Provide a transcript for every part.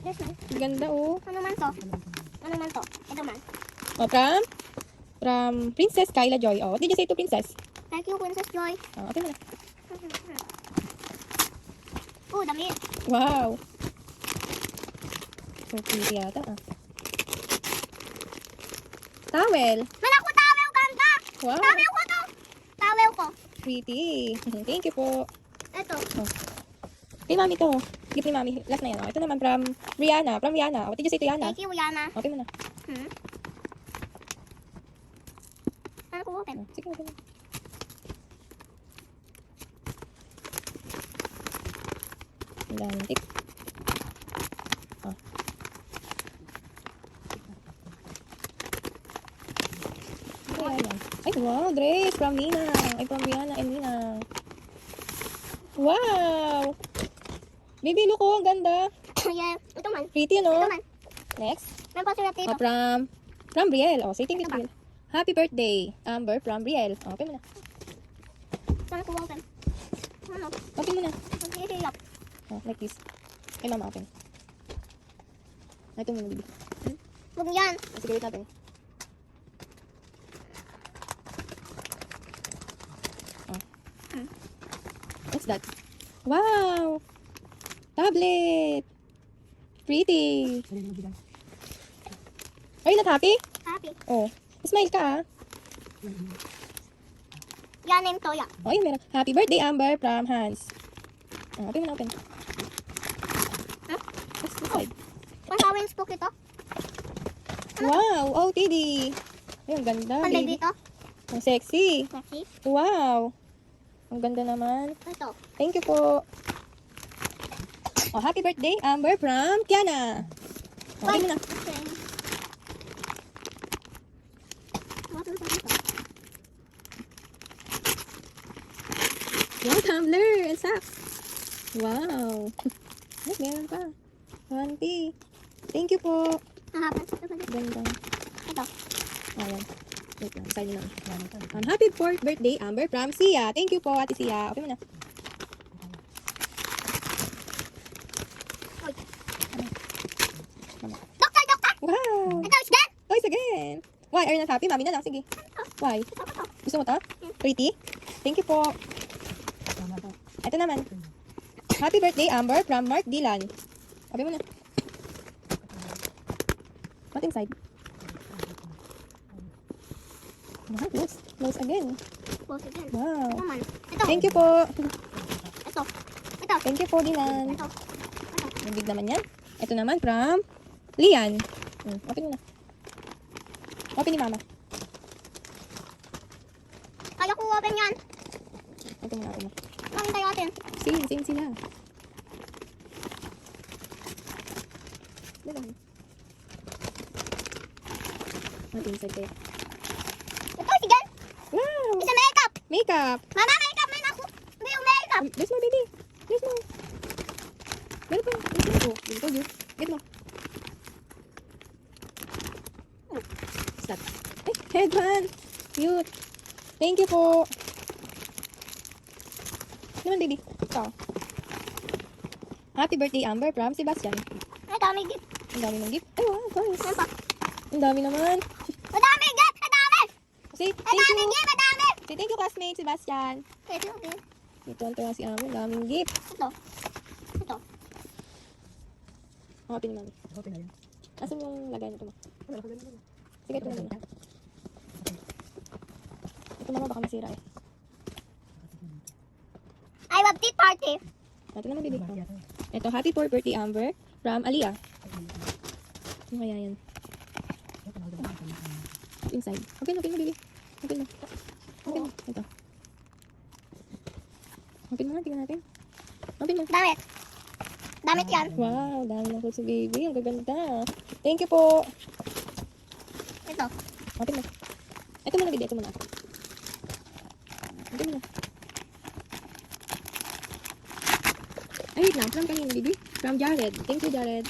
Yes, man. Ganda, oh. Ano man to? Ano man to? Ito man. Oh, from Princess Kyla Joy. Oh, what did you say to Princess? Thank you, Princess Joy. Oh, okay mo na. Oh, damit. Wow. So, pretty yata, ah. Towel. Malako towel, ganda. Wow. Towel ko to. Towel ko. Pretty. Thank you po. Ito. Kay mami to. Gift ni mami. Last na yan. Oh. Ito naman from Rihanna. From Rihanna. What did you say to Rihanna? Thank you, Yana. Okay mo na. Ano ko open? Sige, okay na. Lantik. Oh. Ano yan? Ay, wow. Dress. From Nina. Ay, from Rihanna and Nina. Wow. Baby, look, oh. Ang ganda. Yeah. Ito man. Pretty, no? Ito man. Next. May pasulat dito. Oh, from Brielle. Oh, say thank you, Brielle. Happy birthday, Amber, from Brielle. Oh, open mo na. Ano ko open? Ano? Open mo na. Mag-iiyak. Oh, like this. Kay mama, open. Ay, ito muna, baby. Huwag yan. Oh, sige, wait natin. Oh. What's that? Wow! Tablet! Pretty! Are you not happy? Happy. Oh, smile ka, ah. Yan name to, yan. Oh, yun meron. Happy birthday, Amber, from Hans. Oh, open mo na, open. Huh? What's this side? Pang-orange book ito. Wow! Oh, Teddy! Ay, ang ganda, Panday baby. dito. Ang sexy. Kasi. Wow! Ang ganda naman. Ito. Thank you po. Oh, happy birthday, Amber, from Kiana. Oh, open mo na. Okay. What is ito? Wow, tumbler and socks. Wow. Ay, meron pa. Auntie. Thank you po. Nahapon. Ito ba dito? Ganda. Ito. Ayan. Wait lang. Sign lang. Happy birthday, Amber, from Sia. Thank you po, Ate Sia. Okay mo na. Uy. Mama. Doktor, doktor! Wow. Ito is dead! Oh, it's again. Why? Are you not happy? Mami na lang. Sige. Why? Ito, ito. Gusto mo to? Pretty? Thank you po. Ito naman. Happy birthday, Amber, from Mark Dylan. Sabi mo na. What inside? Wow, close. Close again. Close again. Wow. Ito man. Ito. Thank you po. Ito. Ito. Thank you po, Dylan. Ito. Ang big naman yan. Ito naman from Lian. Open mo na. Open ni Mama. Kaya ko open yan. Open mo na, open mo. Bakit tayo atin? Same sila. Diba? What inside kaya? Ito, si Jan. Wow! Isa makeup. Makeup! Mama, makeup. May naku. May makeup. There's more, baby. There's more. Meron pa. Oh, dito, you. Get mo. Stop. Ay, headband. Cute. Thank you po. Ano naman, baby? Ikaw. Happy birthday, Amber, from Sebastian. May dami gift. Ang dami ng gift. Ay, wow, guys. Ano pa? Ang dami naman. Madami gift. Madami. Say, thank Madami you. gift. Madami. Say, thank you, classmate, Sebastian. Ito, ito. Ito ang tuwa si Amber. Ang daming gift. Ito. Ito. Open ni Mami. Asan yung lagay nito mo? Sige, ito na muna. Ito mama, baka masira eh. I love tea party. Ito naman, baby. Ito, happy 4th birthday, Amber, from Aliyah. Ano kaya yan? Inside. Open mo, baby. Open mo. Open mo. Ito. Open mo na, tingnan natin. Open mo. Damit. Damit yan. Wow, dami ng clothes si baby. Ang gaganda. Thank you po. Ito. Open mo. Ito muna, baby. Ito muna. Open mo na. Ay, wait lang. From kanina, baby. From Jared. Thank you, Jared.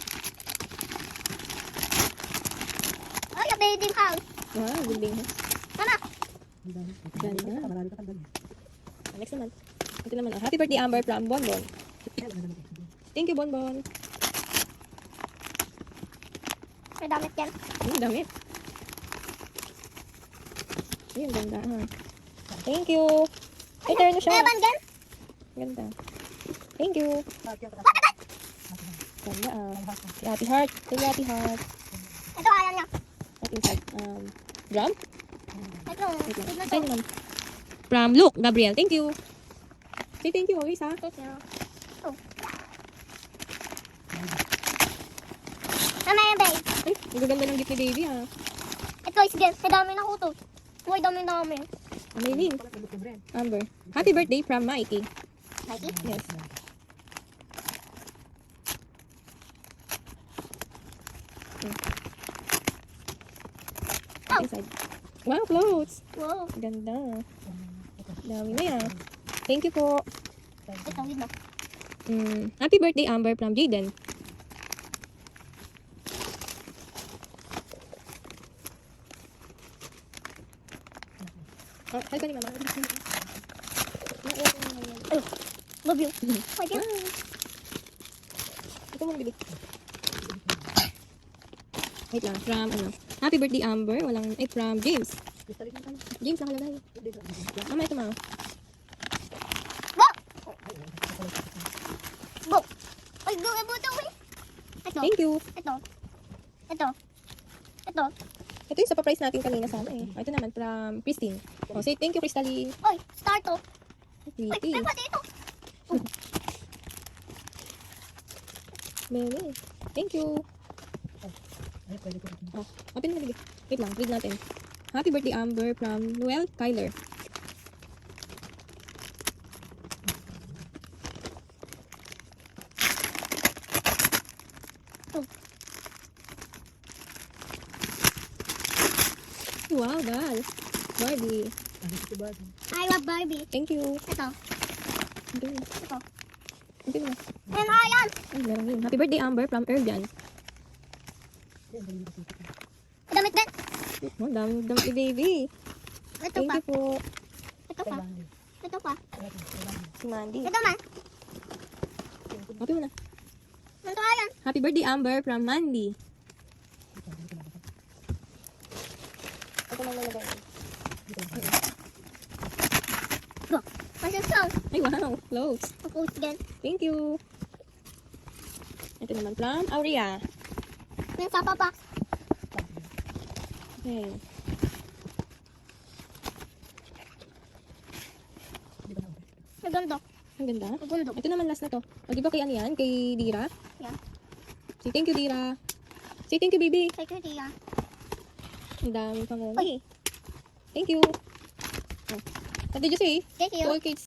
Oh, yung building house. Wow, building house. Mama. Ganda. Next naman. Ito naman. Oh. Happy birthday, Amber, from Bonbon. Thank you, Bonbon. May damit yan. Ang damit. Ay, ang ganda. Ha? Thank you. Ay, terno siya. Evan gan? Ganda. Thank you. Ganda Si Ate Heart. Thank you, Ate Heart. Ito ayaw niya. What inside? Drum? Ito. Wait lang. Ito. Saan naman? From Luke, Gabriel. Thank you. Say thank you always, ha? Ito. Oh. Tama yan, babe. Ay, ang gaganda ng gift ni baby, ha? Ito is gan. May dami na kuto. Uy, dami. Amazing. Amber. Happy birthday from Mikey. Mikey? Yes. Oh. Inside. Wow, clothes. Wow. Ganda. Dami na yan. Thank you po. Ito, yun na. Happy birthday, Amber, from Jaden. Oh, halika ni Mama. Love you. Wait, Wow. Ito mo bili. Wait lang, from ano? Happy birthday, Amber. Walang, from James. James nakalagay. Mama, ito ma. Bo! Ay, go, ibuto, eh. Ito. Thank you. Ito. Ito yung sa pa-price natin kanina sana eh. Ito naman from Christine. Oh, say thank you, Crystalline. Oy, start to. Uy, Pretty. ay, pati ito. Mary. Thank you. Oh, open mo na. Wait lang, read natin. Happy birthday, Amber, from Noel Kyler. Wow, Val. Barbie. I love Barbie. Thank you. Ito. Open mo. Ito. Open mo. And ayan. Ay, meron yun. Happy birthday, Amber, from Erbian. Damit din. Oh, dami ni baby. Ito Thank pa. you po. Ito pa. Ito pa. Si Mandy. Ito man. Open mo na. Ito ayan. Happy birthday, Amber, from Mandy. Ito na nalagay. Go. Masang song. Ay, wow. Clothes. Pag-post din. Thank you. Ito naman from Aurea. May papa pa. Okay. Naganda. Ang ganda. Naganda. Ito naman last na to. O, di ba kay ano yan? Kay Dira? Yeah. Say thank you, Dira. Say thank you, baby. Kay Kuya. Ang dami pang Thank you. Oh. What did you say? Thank you. To all kids.